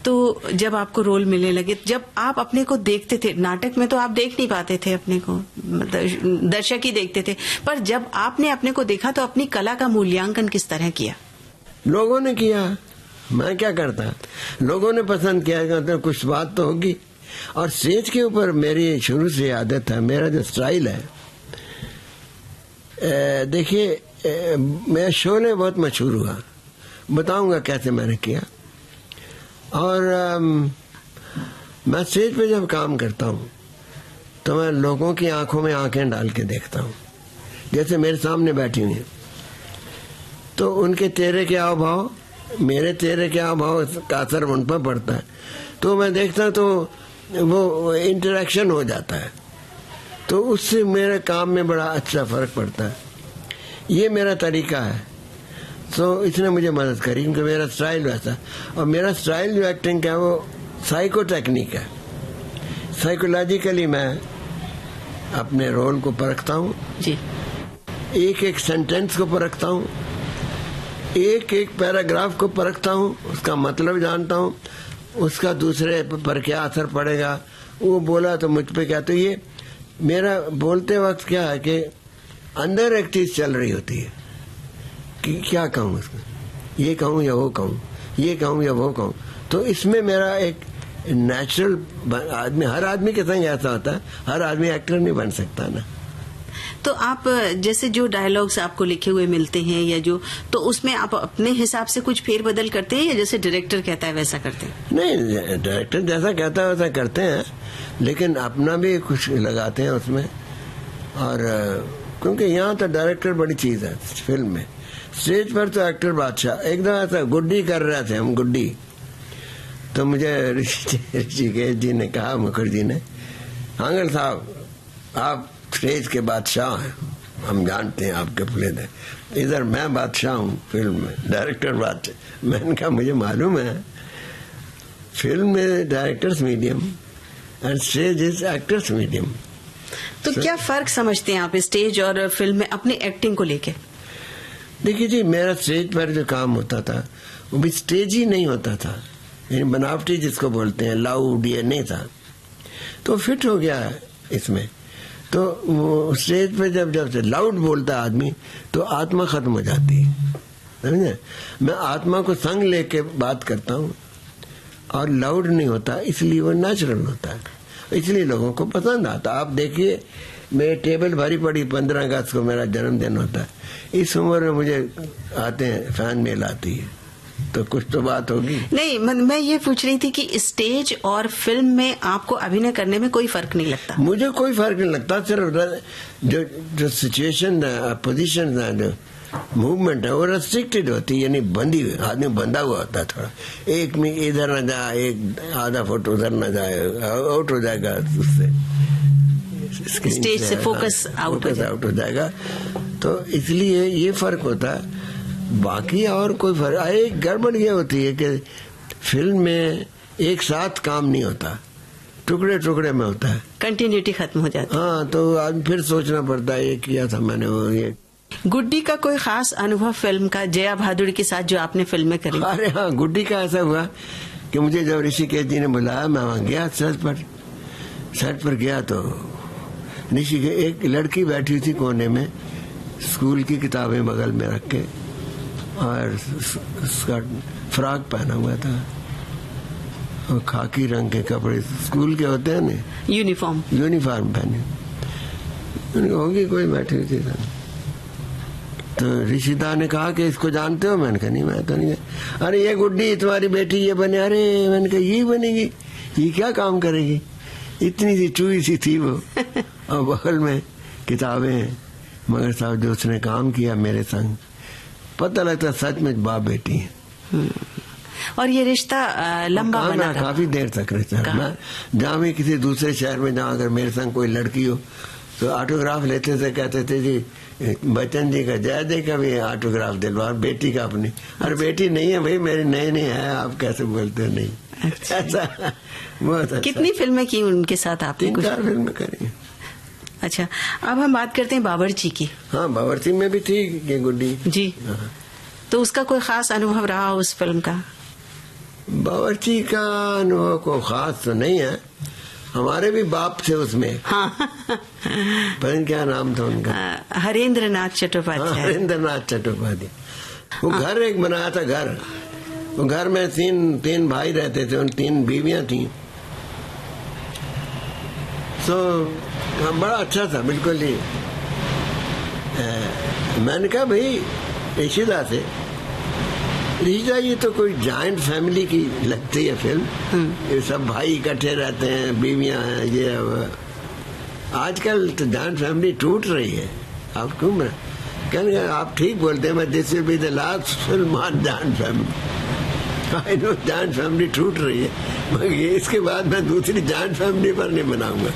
तो जब आपको रोल मिलने लगे, जब आप अपने को देखते थे, नाटक में तो आप देख नहीं पाते थे अपने को, मतलब दर्शक ही देखते थे, पर जब आपने अपने को देखा तो अपनी कला का मूल्यांकन किस तरह किया? लोगों ने किया, मैं क्या करता, लोगों ने पसंद किया, मतलब कुछ बात तो होगी। और स्टेज के ऊपर मेरी शुरू से आदत है, मेरा जो स्टाइल है, देखिए मैं शोले बहुत मशहूर हुआ, बताऊंगा कैसे मैंने किया। और मैं स्टेज पे जब काम करता हूँ तो मैं लोगों की आंखों में आंखें डाल के देखता हूँ, जैसे मेरे सामने बैठी हुई हैं, तो उनके चेहरे के हाव भाव, मेरे चेहरे के हाव भाव का असर उन पर पड़ता है, तो मैं देखता हूँ तो वो इंटरेक्शन हो जाता है, तो उससे मेरे काम में बड़ा अच्छा फर्क पड़ता है। ये मेरा तरीका है, तो इसने मुझे मदद करी क्योंकि मेरा स्टाइल वैसा, और मेरा स्टाइल जो एक्टिंग का है वो साइको टेक्निक है। साइकोलॉजिकली मैं अपने रोल को परखता हूँ जी, एक एक सेंटेंस को परखता हूँ, एक पैराग्राफ को परखता हूँ, उसका मतलब जानता हूँ, उसका दूसरे पर क्या असर पड़ेगा, वो बोला तो मुझ पे क्या। तो ये मेरा बोलते वक्त क्या है कि अंदर एक चीज चल रही होती है कि क्या कहूँ उसको, ये कहूँ या वो कहूँ, ये कहूँ या वो कहूँ। तो इसमें मेरा एक नेचुरल आदमी, हर आदमी के संग ऐसा होता है, हर आदमी एक्टर नहीं बन सकता ना। तो आप जैसे जो डायलॉग्स आपको लिखे हुए मिलते हैं या जो, तो उसमें आप अपने हिसाब से कुछ फेर बदल करते हैं या जैसे डायरेक्टर कहता है वैसा करते हैं? नहीं, डायरेक्टर जैसा कहता है वैसा करते हैं, लेकिन अपना भी कुछ लगाते हैं उसमें। और क्योंकि यहाँ तो डायरेक्टर बड़ी चीज है फिल्म में, स्टेज पर तो एक्टर बादशाह। एक दफा ऐसा गुड्डी कर रहे थे हम, गुड्डी, तो मुझे ऋषिकेश जी ने कहा, मुखर्जी ने, हांगल साहब आप स्टेज के बादशाह हैं, हम जानते हैं आपके प्लेन है, इधर मैं बादशाह हूँ फिल्म में, डायरेक्टर बादशाह। मैंने कहा मुझे मालूम है फिल्म में directors medium and stage is actors medium. तो क्या फर्क समझते हैं आप स्टेज और फिल्म में अपनी एक्टिंग को लेके? देखिए जी, मेरा स्टेज पर जो काम होता था वो भी स्टेज ही नहीं होता था, यानी बनावटी जिसको बोलते हैं, लाउड ये नहीं था, तो फिट हो गया इसमें। तो वो स्टेज पे जब से लाउड बोलता है आदमी तो आत्मा खत्म हो जाती है, समझे। मैं आत्मा को संग लेके बात करता हूँ और लाउड नहीं होता, इसलिए वो नेचुरल होता है, इसलिए लोगों को पसंद आता। आप देखिए मेरी टेबल भरी पड़ी, 15 अगस्त को मेरा जन्मदिन होता है, इस उम्र में मुझे आते हैं, फैन मेल आती है, तो कुछ तो बात होगी। नहीं, मैं ये पूछ रही थी कि स्टेज और फिल्म में आपको अभिनय करने में कोई फर्क नहीं लगता? मुझे कोई फर्क नहीं लगता, सिर्फ जो सिचुएशन पोजीशन है, जो मूवमेंट है वो रेस्ट्रिक्टेड होती है, यानी बंदी हुई, आदमी बंधा हुआ होता है थोड़ा, एक में इधर न जाए, एक आधा फुट उधर न जाए, आउट हो जाएगा उससे, स्टेज से फोकस आउट हो जाएगा। तो इसलिए ये फर्क होता है, बाकी और कोई फर्क। एक गड़बड़ ये होती है कि फिल्म में एक साथ काम नहीं होता, टुकड़े टुकड़े में होता है, कंटिन्यूटी खत्म हो जाती है। हाँ, तो आज फिर सोचना पड़ता है, ये किया था मैंने, वो ये। गुड्डी का कोई खास अनुभव फिल्म का, जया भादुड़ी के साथ जो आपने फिल्में करी? अरे हाँ, गुड्डी का ऐसा हुआ कि मुझे जब ऋषिकेश जी ने बुलाया, मैं वहां गया सेट पर गया, तो ऋषिकेश एक लड़की बैठी हुई थी कोने में, स्कूल की किताबें बगल में रख के, और उसका फ्रॉक पहना हुआ था और खाकी रंग के कपड़े स्कूल के होते हैं ना, यूनिफॉर्म पहने होगी, कोई बैठी हुई थी। तो ऋषिदा ने कहा कि इसको जानते हो? मैंने कहा नहीं, मैं तो नहीं। अरे ये गुड्डी तुम्हारी बेटी ये बने। अरे मैंने कहा ये बनेगी, ये क्या काम करेगी, इतनी सी चूई सी थी वो और बगल में किताबें। मगर साहब जो उसने काम किया मेरे संग, पता लगता सच में बाप बेटी है। और ये रिश्ता लंबा हाँ, बना मैं रहा। काफी देर तक रहता। मैं जहाँ भी किसी दूसरे शहर में जाऊँ, अगर मेरे संग कोई लड़की हो तो ऑटोग्राफ लेते थे, कहते थे जी बच्चन जी का जय दे का भी ऑटोग्राफ दिलवा, बेटी का अपनी। अरे बेटी नहीं है भाई, मेरी नई नहीं है, आप कैसे बोलते हो नहीं। अच्छा। ऐसा बहुत अच्छा। कितनी फिल्में की उनके साथ आपने? 3-4 फिल्में करी। अच्छा, अब हम बात करते हैं बावर्ची की। हाँ, बावर्ची में भी थी ये गुड्डी जी। हाँ। तो उसका कोई खास अनुभव रहा उस फिल्म का? बावर्ची का अनुभव को खास तो नहीं है, हमारे भी बाप थे उसमें। हाँ। पर क्या नाम था उनका? हरेंद्र नाथ हाँ, चट्टोपाध्याय। हरेंद्र नाथ चट्टोपाध्याय। वो घर एक बनाया था घर, वो घर में तीन भाई रहते थे, उन 3 बीवियां थी। तो बड़ा अच्छा था बिल्कुल ही। मैंने कहा भाई ऋषिदा से, ऋषिदा ये तो कोई जॉइंट फैमिली की लगती है फिल्म, ये सब भाई इकट्ठे रहते हैं, बीवियां हैं, ये आजकल तो जॉइंट फैमिली टूट रही है, आप क्यों? कहने आप ठीक बोलते हैं, मैं this will be the last film on joint family. I know joint family टूट रही है, मगर इसके बाद मैं दूसरी जॉइंट फैमिली पर नहीं बनाऊंगा।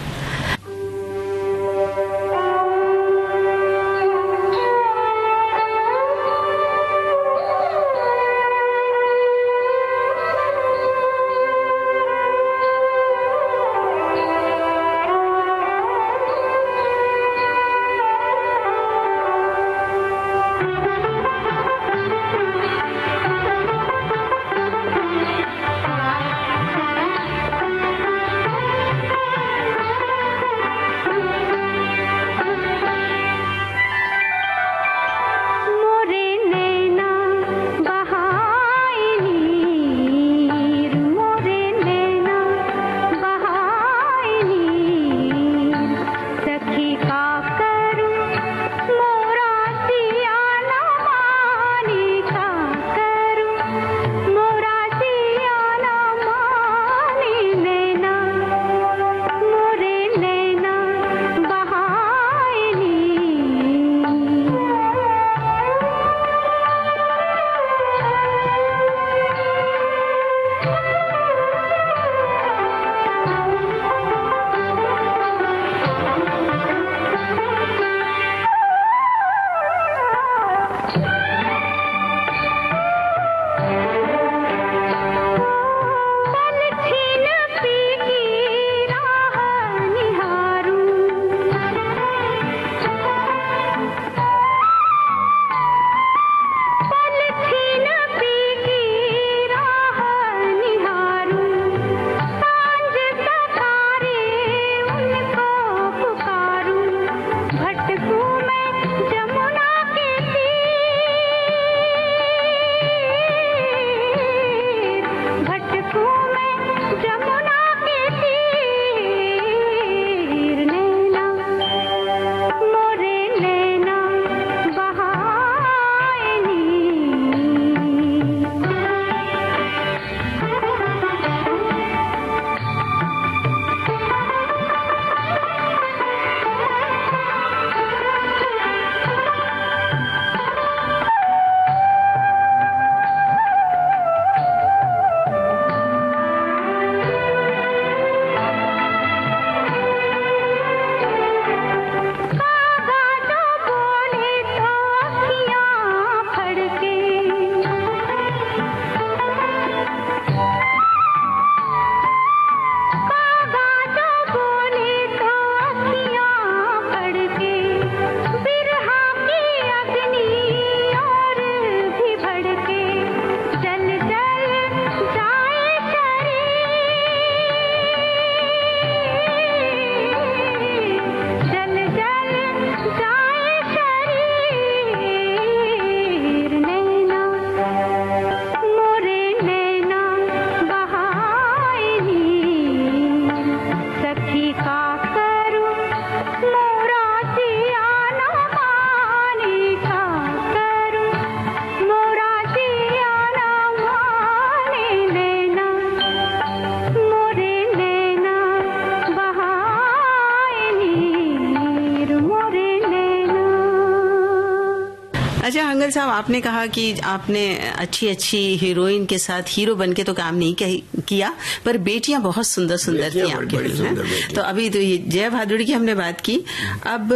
अच्छा हंगल साहब, आपने कहा कि आपने अच्छी अच्छी हीरोइन के साथ हीरो बनके तो काम नहीं किया, पर बेटियां बहुत सुंदर सुंदर थी आपकी फिल्म में। तो अभी तो ये जया भादुड़ी की हमने बात की, अब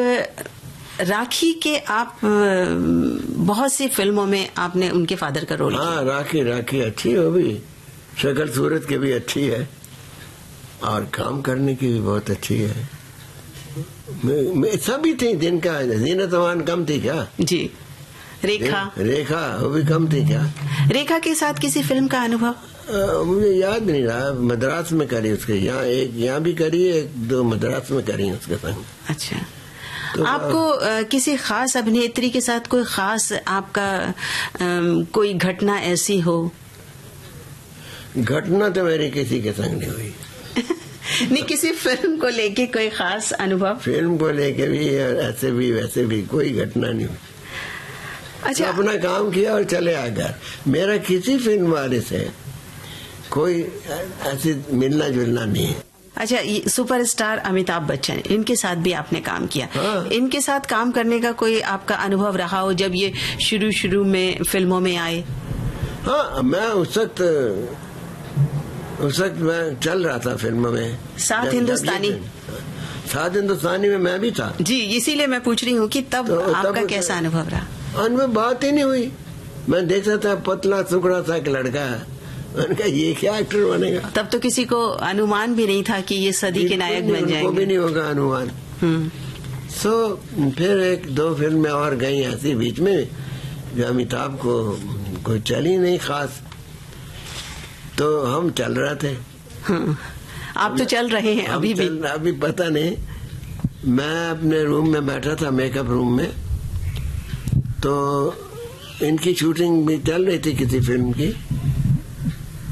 राखी के आप बहुत सी फिल्मों में आपने उनके फादर का रोल हाँ, राखी अच्छी है, वो भी शक्ल सूरत की भी अच्छी है और काम करने की भी बहुत अच्छी है। सभी थी जिनका जीनत अमान कम थी क्या जी? रेखा वो भी कम थी क्या? रेखा के साथ किसी फिल्म का अनुभव मुझे याद नहीं रहा। मद्रास में करी उसके, यहाँ भी करी, एक दो मद्रास में करी उसके संग। अच्छा, तो आपको किसी खास अभिनेत्री के साथ कोई खास आपका कोई घटना ऐसी हो? घटना तो मेरी किसी के संग नहीं हुई। नहीं, किसी फिल्म को लेके कोई खास अनुभव? फिल्म को लेके भी ऐसे भी वैसे भी कोई घटना नहीं हुई। अच्छा, अपना काम किया और चले आ गए। मेरा किसी फिल्म वाले से कोई ऐसी मिलना जुलना नहीं है। अच्छा, सुपरस्टार अमिताभ बच्चन, इनके साथ भी आपने काम किया। हाँ। इनके साथ काम करने का कोई आपका अनुभव रहा हो जब ये शुरू में फिल्मों में आए? हाँ, मैं उस वक्त मैं चल रहा था फिल्म में। साथ हिंदुस्तानी में मैं भी था जी, इसीलिए मैं पूछ रही हूँ कि तब आपका कैसा अनुभव रहा? अनुभव बात ही नहीं हुई। मैं देखता था पतला सुकड़ा सा एक लड़का, मैंने कहा ये क्या एक्टर बनेगा। तब तो किसी को अनुमान भी नहीं था कि ये सदी के नायक बन जाएंगे। भी नहीं होगा अनुमान। फिर एक दो फिल्में और गई ऐसी बीच में जो अमिताभ को कोई चली नहीं खास, तो हम चल रहे थे। आप तो चल रहे हैं अभी भी? अभी पता नहीं। मैं अपने रूम में बैठा था, मेकअप रूम में, तो इनकी शूटिंग भी चल रही थी किसी फिल्म की,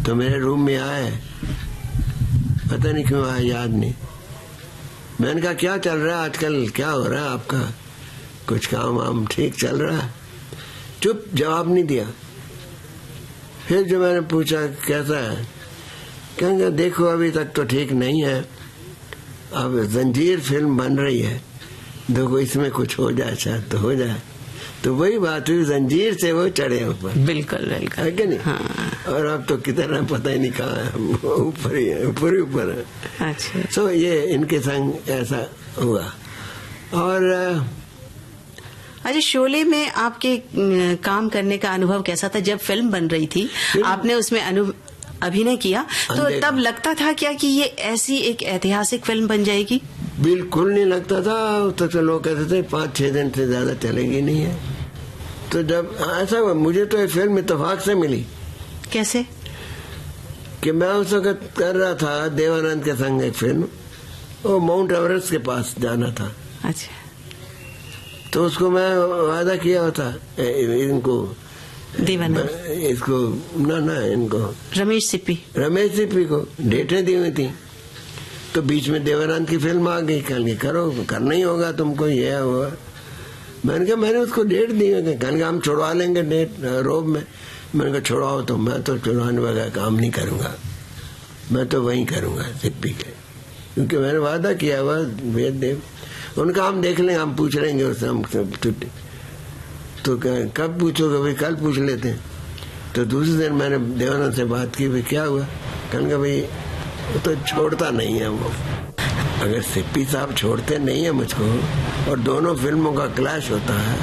तो मेरे रूम में आए, पता नहीं क्यों आया, याद नहीं। मैंने कहा क्या चल रहा है आजकल, क्या हो रहा है आपका, कुछ काम वाम ठीक चल रहा है? चुप, जवाब नहीं दिया। फिर जो मैंने पूछा कैसा है, कहेंगे देखो अभी तक तो ठीक नहीं है, अब जंजीर फिल्म बन रही है, देखो इसमें कुछ हो जाए, शायद तो हो जाए। तो वही बात हुई, जंजीर से वो चढ़े ऊपर। बिल्कुल है कि नहीं? हाँ। और अब तो कितना पता ही नहीं कहाँ है, ऊपर ही है, ऊपर है। अच्छा, तो ये इनके संग ऐसा हुआ। और अच्छा, शोले में आपके काम करने का अनुभव कैसा था? जब फिल्म बन रही थी, आपने उसमें अभिनय किया, तो तब लगता था क्या कि ये ऐसी एक ऐतिहासिक फिल्म बन जाएगी? बिल्कुल नहीं लगता था। तो लोग कहते थे 5-6 दिन से ज्यादा चलेगी नहीं है। तो जब ऐसा हुआ, मुझे तो ये फिल्म इत्तेफाक से मिली। कैसे? कि मैं उस वक्त कर रहा था देवानंद के संग एक फिल्म, वो माउंट एवरेस्ट के पास जाना था। अच्छा, तो उसको मैं वादा किया होता इनको, देवानंद, इसको ना इनको रमेश सिप्पी को डेटें दी हुई थी। तो बीच में देवानंद की फिल्म आ गई, कहेंगे करो, करना ही होगा तुमको, ये हुआ। मैंने कहा मैंने उसको डेट दी है, कहेंगे हम छुड़वा लेंगे डेट रोब में। मैंने कहा छुड़वाओ, तो मैं तो छुड़वाने वगैरह काम नहीं करूंगा, मैं तो वही करूंगा सिप्पी के, क्योंकि मैंने वादा किया हुआ वेद देव। उनका हम देख लेंगे, हम पूछ लेंगे उससे, हम छुट्टी। तो कब पूछोगे? भाई कल पूछ लेते हैं। तो दूसरे दिन मैंने देवानंद से बात की, भाई क्या हुआ? कहेंगे भाई वो तो छोड़ता नहीं है वो। अगर सिप्पी साहब छोड़ते नहीं है मुझको और दोनों फिल्मों का क्लैश होता है,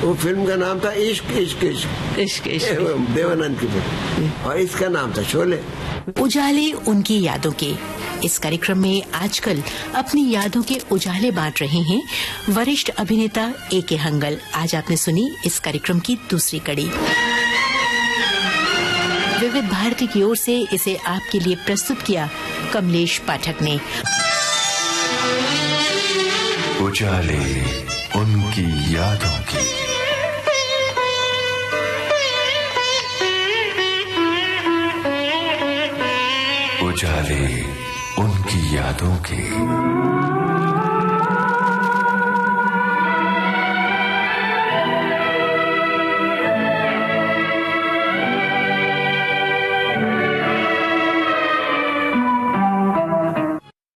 वो फिल्म का नाम था इश्क इश्क इश्क इश्क इश्क, देवानंद की फिल्म, और इसका नाम था शोले। उजाले उनकी यादों के इस कार्यक्रम में आजकल अपनी यादों के उजाले बांट रहे हैं वरिष्ठ अभिनेता A.K. हंगल। आज आपने सुनी इस कार्यक्रम की दूसरी कड़ी। विविध भारती की ओर से इसे आपके लिए प्रस्तुत किया कमलेश पाठक ने। उजाले उनकी यादों की। उजाले उनकी यादों के।